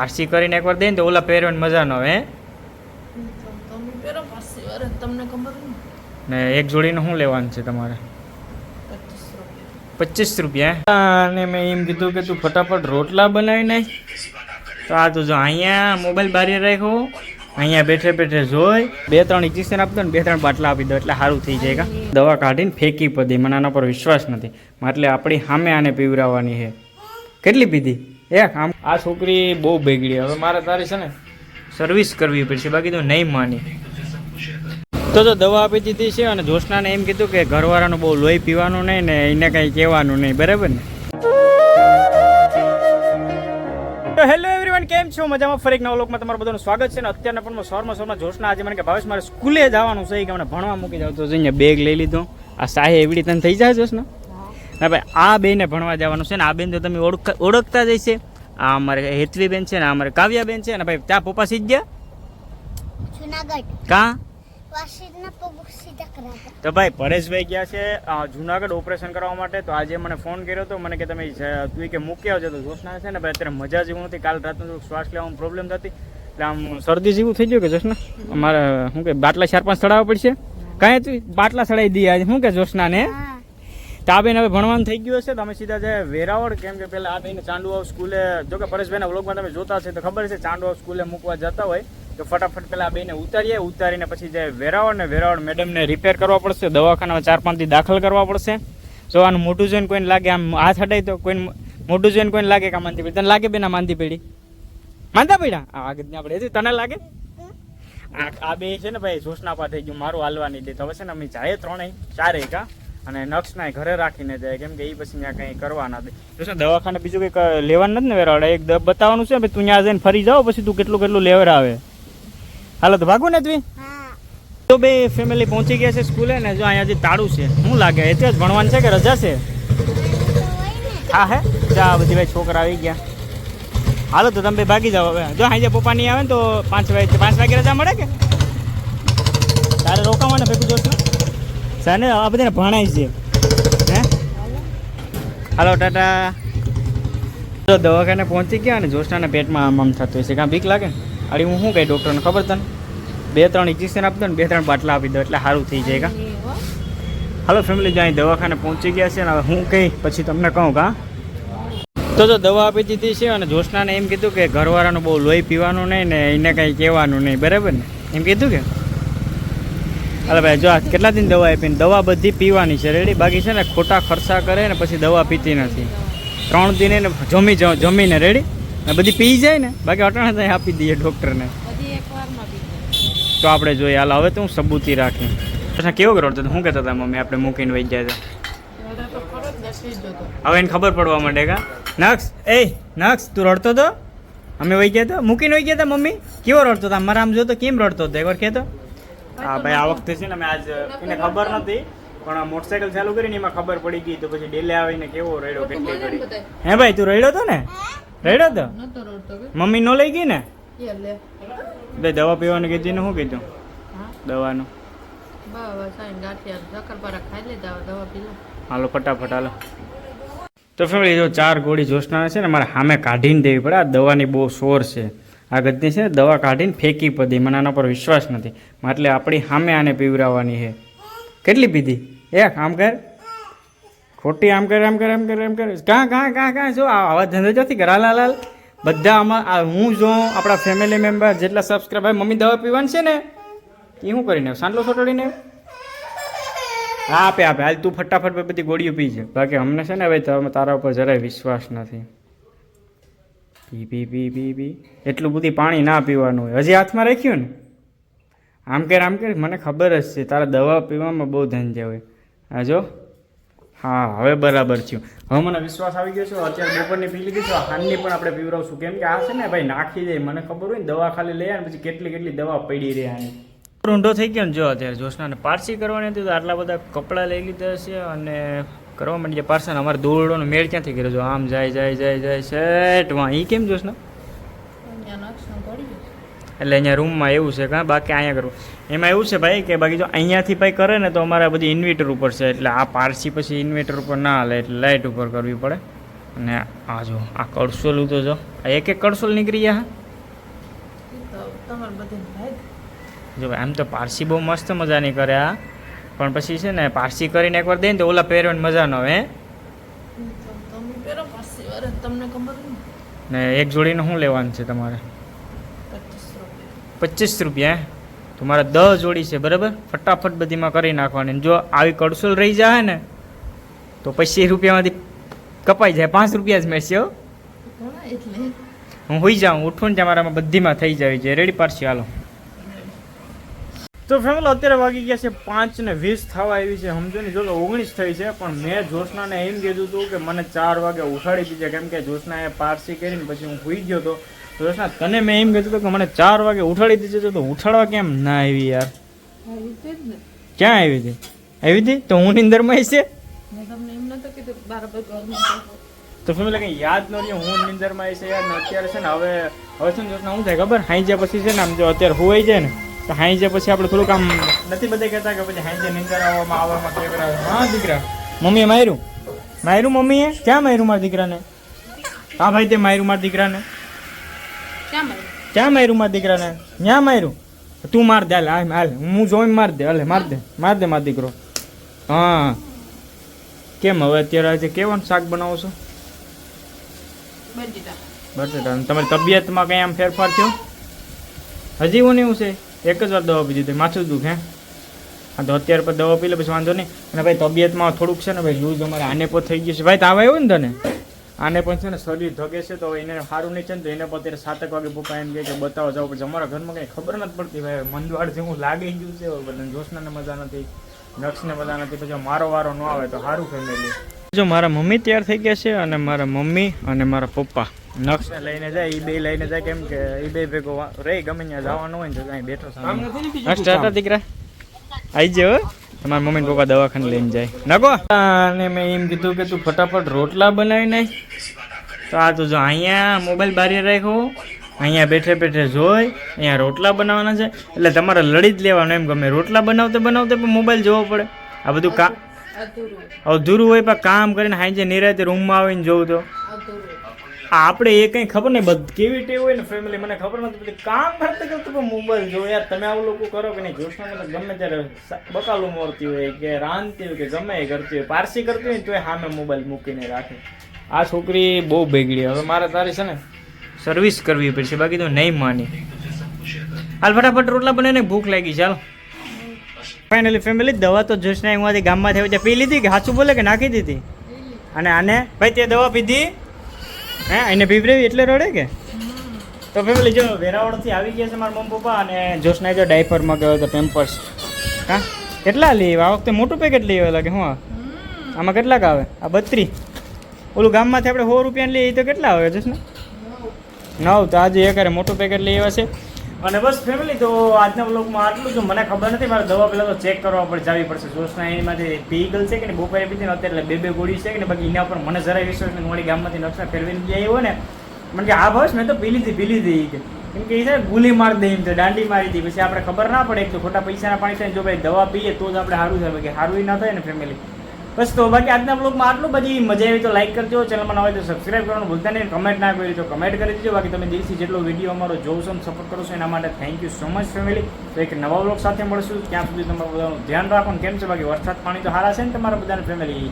RC કરીને એકવાર દે ને તો ઓલા પહેરવાની મજા ન આવે. ને એક જોડીનું શું લેવાનું છે તમારે? 25 રૂપિયા. અને મેં એમ કીધું કે તું ફટાફટ રોટલા બનાવી નાખ. તો આ તો જો અહીંયા મોબાઈલ બારી રાખ્યો, અહીંયા બેઠે બેઠે જોઈ 2-3 ઇન્જેક્શન આપી દો ને 2-3 બાટલા આપી દો એટલે સારું થઈ જાય. દવા કાઢીને ફેંકી પડી, મને આના પર વિશ્વાસ નથી, એટલે આપણી સામે આને પીવરાવવાની છે. કેટલી પીધી? એક. આમ આ છોકરી બહુ બગડી, હવે મારે તારી છે ને સર્વિસ કરવી પડશે, બાકી તો નહીં માની. તો દવા આપી દીધી છે અને જોશનાને એમ કીધું કે ઘરવાળાનું બહુ લોહી પીવાનું નહીં ને એને કંઈ કહેવાનું નહીં, બરાબર ને? તો હેલો એવરીવન, કેમ છો? મજામાં? ફરી એક નવા લોકમાં તમારું બધાનું સ્વાગત છે. ને અત્યારના પણ સવારમાં જોશના આજે મને કે ભાવેશ મારે સ્કૂલે જવાનું છે કે મને ભણવા મૂકી જાવ, તો અહીંયા બેગ લઈ લીધો. આ સાહે એવડી તને થઈ જાય જોશના? હા ભાઈ, આ બેને ભણવા જવાનું છે ને આ બેન તો તમે ઓળખતા જ હશે. આ અમારે હેતવી બેન છે ને અમારે કાવ્યા બેન છે. અને ભાઈ ત્યાં પપ્પા સીધ ગયા જુનાગઢ. કાં? તો ભાઈ પરેશભાઈ ગયા છે જુનાગઢ ઓપરેશન કરવા માટે. તો આજે મને ફોન કર્યો હતો, મને કે તમે તું કે મૂકી આવજો. તો જોશના છે ને ભાઈ અત્યારે મજા જેવું નથી, કાલ રાતનું શ્વાસ લેવામાં પ્રોબ્લેમ થતી, એટલે આમ શરદી જેવું થઈ ગયું કે જોશના અમારે શું કે બાટલા 4-5 ચડાવવા પડશે. કાંઈ તું બાટલા ચડાવી દઈએ આજે શું કે જોશનાને? તો આ બેન હવે ભણવાનું થઈ ગયું હશે તો અમે સીધા જાય વેરાવળ, કેમ કે પેલા આ બેન ચાંદુઆવ સ્કૂલે, જો કે પરેશભાઈના વ્લોગમાં તમે જોતા હશે તો ખબર છે ચાંદુઆવ સ્કૂલે મૂકવા જતા હોય તો ફટાફટ પેલા બેને ઉતારીને પછી જાય વેરાવળ. ને વેરાવળ મેડમને રિપેર કરવા પડશે, દવાખાનામાં 4-5 દી દાખલ કરવા પડશે. જો આનું મોઢું જોઈને કોઈને લાગે આમ હાથ હટાય તો કોઈ મોઢું જોઈને કોઈને લાગે કે માંદી પડી? તને લાગે બેન માંદી પડી? માંદા પડ્યા આગળ આપણે તને લાગે? આ બે છે ને ભાઈ જોશના પા થઈ ગયું, મારું હાલવા નહીં દે. તો હવે છે ને અમે જાય 3-4 કા અને નક્ષના ઘરે રાખીને જાય, કેમ કે એ પછી ત્યાં કંઈ કરવા ના દે. જો દવાખાને બીજું કંઈક લેવાનું નથી ને વેરાવળ, એક બતાવવાનું છે તું ત્યાં જઈને ફરી જાઓ પછી તું કેટલું લેવર આવે. હાલો તો ભાગું ને તું. તો બે ફેમિલી પહોંચી ગયા છે સ્કૂલે ને જો અહીંયા હજી તાળું છે. શું લાગે એટલે જ ભણવાનું છે કે રજા છે? હા હે જા બધી ભાઈ છોકરા આવી ગયા. હાલો તો તમે ભાગી જાઓ હવે. જો આજે પપ્પા નહીં આવે ને તો 5 વાગે રજા મળે કે તારે રોકાવાને ભેગું જોશો સાને આ બધાને ભણાય છે હે. હાલો ટાટા. તો દવાખાને પહોંચી ગયા અને જોશનાના પેટમાં આમ થતું હશે, કાં બીક લાગે ને? અરે હું શું કહી ડૉક્ટરને ખબર તને 2-3 ઇન્જેક્શન આપી દો ને 2-3 બાટલા આપી દો એટલે સારું થઈ જાય. હાલો ફેમિલી જો અહીં દવાખાને પહોંચી ગયા છે ને હવે હું કહી પછી તમને કહું કાં. તો દવા આપી દીધી છે અને જોશનાને એમ કીધું કે ઘરવાળાનું બહુ લોહી પીવાનું નહીં ને એને કંઈ કહેવાનું નહીં, બરાબર ને? એમ કીધું કે હાલો ભાઈ જો કેટલા દિન દવા આપીને દવા બધી પીવાની છે રેડી, બાકી છે ને ખોટા ખર્ચા કરે ને પછી દવા પીતી નથી. 3 દિન એને જમીને રેડી ને બધી પી જાય ને, બાકી અટાણે ત્યાં આપી દઈએ ડૉક્ટરને. તો આપણે જોઈએ. હાલ હવે તો હું સબૂતી રાખી. કેવો કરતો શું કહેતા હતા મમ્મી આપણે મૂકીને વહી જાય તો? હવે એને ખબર પડવા માંડે કા નક્ષ તું રડતો હતો? અમે વહી ગયા હતા મૂકીને વહી ગયા હતા મમ્મી? કેવો રડતો હતા? મારા આમ જો તો કેમ રડતો હતો એકવાર કહેતો? હા ભાઈ આ વખતે છે ને મેં આજ એને ખબર નથી પણ મોટરસાઇકલ ચાલુ કરીને એમાં ખબર પડી ગઈ તો પછી ડેલે આવીને કેવો રડ્યો કેટલી કરી. હે ભાઈ તું રડ્યો હતો ને? રડ્યો હતો? મમ્મી નો લઈ ગઈ ને? ભાઈ દવા પીવાનું કીધી ને શું કીધું દવાનું? હાલો ફટાફટ હાલો. તો ફેમિલી જો 4 ગોળી જોશના છે ને મારે સામે કાઢીને દેવી પડે. આ દવાની બહુ શોર છે, આ ગદ્દી છે દવા કાઢીને ફેંકી પડી, મને આના પર વિશ્વાસ નથી, એટલે આપણી સામે આને પીવરાવવાની છે. કેટલી પીધી? એક. આમ કર ખોટી, આમ કર કાં જો આવા ધંધો જતી કર. હાલ બધા આમાં હું જો આપણા ફેમિલી મેમ્બર જેટલા સબસ્ક્રાઈબર મમ્મી દવા પીવાની છે ને એ શું કરીને સાંડલો છોટાડીને હા આપે હાલ તું ફટાફટ બધી ગોળીઓ પી છે, બાકી અમને છે ને ભાઈ તારા ઉપર જરાય વિશ્વાસ નથી. પી એટલું બધું પાણી ના પીવાનું હોય. હજી હાથમાં રાખ્યું ને આમ કર મને ખબર જ છે તારા દવા પીવામાં બહુ ધંધા હોય. હા જો હા હવે બરાબર થયું, હવે મને વિશ્વાસ આવી ગયો છે. અત્યારે બપોરની પી લીધી છે, હાનની પણ આપણે પીવડાવશું, કેમ કે આ છે ને ભાઈ નાખી જાય મને ખબર હોય ને દવા ખાલી લઈ આવે પછી કેટલી દવા પડી રહી આની. ઊંધો થઈ ગયો ને જો અત્યારે જોશનાને પારસી કરવાની હતી તો આટલા બધા કપડાં લઈ લીધા છે અને કરવા માંડી જાય પાર્સલ. અમારે દોરડોનો મેળ ક્યાંથી કર્યો? જો આમ જાય સેટ વાં એ કેમ જોશ ને એટલે અહીંયા રૂમમાં એવું છે કાં, બાકી અહીંયા કરવું એમાં એવું છે ભાઈ કે બાકી જો અહીંયાથી ભાઈ કરે ને તો અમારે બધી ઇન્વર્ટર ઉપર છે, એટલે આ પારસી પછી ઇન્વર્ટર ઉપર ના હાલે એટલે લાઇટ ઉપર કરવી પડે. અને આ જો આ કડસોલું તો જો એક એક કડસોલ નીકળી ગયા. તો તમારે બધે ભાઈ જો આમ તો પારસી બહુ મસ્ત મજાની કરે આ, પણ પછી છે ને પારસી કરીને એકવાર દે ને તો ઓલા પહેરવાની મજા ન આવે હે. તમે પહેરો પાછી અરે તમને ખબર ને એક જોડીનું શું લેવાનું છે તમારે? ₹25. 25 રૂપિયા. તો મારે 10 જોડી છે બરાબર, ફટાફટ બધીમાં કરી નાખવાની. જો આવી કડસોલ રહી જાય ને તો 25 રૂપિયામાંથી કપાઈ જાય, 5 રૂપિયા જ મળશે. ઘણા એટલે હું હોઈ જાઉં, ઉઠું ને ત્યાં મારામાં બધીમાં થઈ જાય છે. રેડી પારસી હાલો. તો ફેમિલી અત્યારે વાગી ગયા છે 5:20 થવા આવી છે, સમજો ને. જો 19 થઈ છે, પણ મેં જોશનાને એમ કીધું હતું કે મને 4 વાગે ઉઠાડી દીધે, કેમ કે જોશનાએ પારસી કરીને પછી હું સૂઈ ગયો હતો. જોશના તને મેં એમ કીધું હતું કે મને 4 વાગે ઉઠાડી દીધી, તો ઉઠાડવા કેમ ના આવી યાર? ક્યાં આવી હતી? આવી હતી તો હું નિંદરમાં છે. તમને એમ નતો કીધું 12 વાગે. તો ફેમિલી કંઈ યાદ ન રહ્યું, હું નિંદરમાં છે યાર. ને અત્યારે છે ને હવે છે ને જોશના શું થાય ખબર? હાઈ જ્યાં પછી છે ને આમ જો અત્યારે હોઈ જાય ને તો હાઈ જે પછી આપણે થોડુંક આમ નથી બધા કહેતા કે પછી હાઈ જે નિંદર આવવામાં કે કરાવે. હા દીકરા, મમ્મીએ માર્યું મમ્મીએ? ક્યાં માર્યું મારા દીકરાને? હા ભાઈ તે માર્યું મારા દીકરાને? ક્યાં માર્યું મારા દીકરાને? ક્યાં માર્યું? તું માર દે, હાલ હાલ હું જોઈને માર દે, હાલે માર દે મારો દીકરો. હા કેમ હવે અત્યારે આજે કેવાનું શાક બનાવો છો? બટેટા. તમારી તબિયતમાં કંઈ આમ ફેરફાર થયો? હજી એવું નહીં છે? એક જ વાર દવા પીધી હતી, માથું દુખે? હા તો અત્યારે પર દવા પી લે પછી વાંધો નહીં. અને ભાઈ તબિયતમાં થોડુંક છે ને ભાઈ લૂઝ અમારે આને પણ થઈ ગયું છે ભાઈ. તાવ આવ્યો ને તને? આને પણ છે ને શરીર ધગે છે, તો એને સારું નહીં છે ને, તો એને પણ અત્યારે 7 વાગે પપ્પા એમ કહે કે બતાવવા જવું પડશે. અમારા ઘરમાં કંઈ ખબર નથી પડતી ભાઈ, મંદવાડ જેવું લાગી ગયું છે. બધા જોશનાને મજા નથી, નક્ષને મજા નથી, પછી મારો વારો ન આવે તો સારું ફેમિલી. જો મારા મમ્મી તૈયાર થઈ ગયા છે, અને મારા મમ્મી અને મારા પપ્પા નક્ષને લઈને જાય, એ બે લઈને જાય, કેમ કે એ બે ભેગો રહી ગમે ત્યાં જવાનું હોય ને તો અહીં બેઠો સામે. દીકરા આવી જાય, તમારા મમ્મી ને પપ્પા દવાખાને લઈને જાય. નકો અને મેં એમ કીધું કે તું ફટાફટ રોટલા બનાવી નાખ. તો આ તું જો અહીંયા મોબાઈલ બારી રાખ્યો, અહીંયા બેઠે બેઠે જોઈ, અહીંયા રોટલા બનાવવાના છે. એટલે તમારે લડી જ લેવાનું એમ, ગમે રોટલા બનાવતે બનાવતે પણ મોબાઈલ જોવો પડે. આ બધું કામ અધૂરું હોય, પણ કામ કરીને હાંજે નિરાતે રૂમમાં આવીને જોવું તો આપણે એ કંઈ ખબર નહીં બધ કેવી ટેવ હોય ને ફેમિલી, મને ખબર નથી બધી કામ કરતા કરતું પણ મોબાઈલ જો. યાર તમે આવું લોકો કરો કે નહીં? જોશમાં ગમે ત્યારે બકાલું મોરતી હોય કે રાંધતી હોય કે ગમે એ કરતી હોય, પારસી કરતી હોય ને તોય સામે મોબાઈલ મૂકીને રાખે. આ છોકરી બહુ બગડી. હવે મારે તારી છે ને સર્વિસ કરવી પડશે, બાકી તો નહીં માની. હાલ ફટાફટ રોટલા બનાવીને ભૂખ લાગી. ચાલો ફાઇનલી ફેમિલી દવા તો જોશના અહીંયાથી ગામમાંથી આવી પી લીધી કે સાચું બોલે કે નાખી દીધી? અને આને ભાઈ તે દવા પીધી હે? એને પીવરેવી એટલે રડે કે? તો ફેમિલી જો વેરાવળથી આવી ગયા છે મારા મમ્મી પપ્પા, અને જોશના જો ડાયપર મગાવ્યો હતો, પેમ્પર્સ. હા કેટલા લઈ આ વખતે? મોટું પેકેટ લઈ આવેલા કે હું? આમાં કેટલાક આવે? આ 32. ઓલું ગામમાંથી આપણે 100 રૂપિયાની લઈએ તો કેટલા આવે જોશના? 9. તો આજે એકારે મોટું પેકેટ લઈ આવ્યા છે. અને બસ ફેમિલી તો આજના બ્લોગમાં આટલું. જો મને ખબર નથી, મારે દવા પહેલાં તો ચેક કરવા પડે, જવી પડશે. જોશના એમાંથી પીગલ છે કે ને બપોરે પીધી ને અત્યારે 2 ગોળી છે કે ને, બાકી એના ઉપર મને જરાય વિશ્વાસ નહીં. વળી ગામમાંથી નકશા ફેરવીને લઈ આવ્યો ને, મને કે આ ભાવ મેં તો પી લીધી કે કેમ કે એ છે ગુલી મારી દે એમ તો દાંડી મારી હતી. પછી આપણે ખબર ના પડે, એક તો ખોટા પૈસાના પાણી થાય. જો ભાઈ દવા પીએ તો જ આપણે સારું થાય, કે સારું ના થાય ને ફેમિલી. બસ તો બાકી આજના બ્લોગમાં આટલું. બધી મજા આવી તો લાઈક કરજો, ચેનલમાં ન હોય તો સબસ્ક્રાઈબ કરવાનું ભૂલતા નહીં. કમેન્ટ ના કરી તો કમેન્ટ કરી દેજો. બાકી તમે દિલથી જેટલો વિડીયો અમારો જોવો છો અને સપોર્ટ કરો છો એના માટે thank you so much family. તો એક નવા બ્લોગ સાથે મળશું, ત્યાં સુધી તમારું બધાનું ધ્યાન રાખો. કેમ છે બાકી વરસાદ પાણી તો સારા છે ને તમારા બધાને ફેમિલી?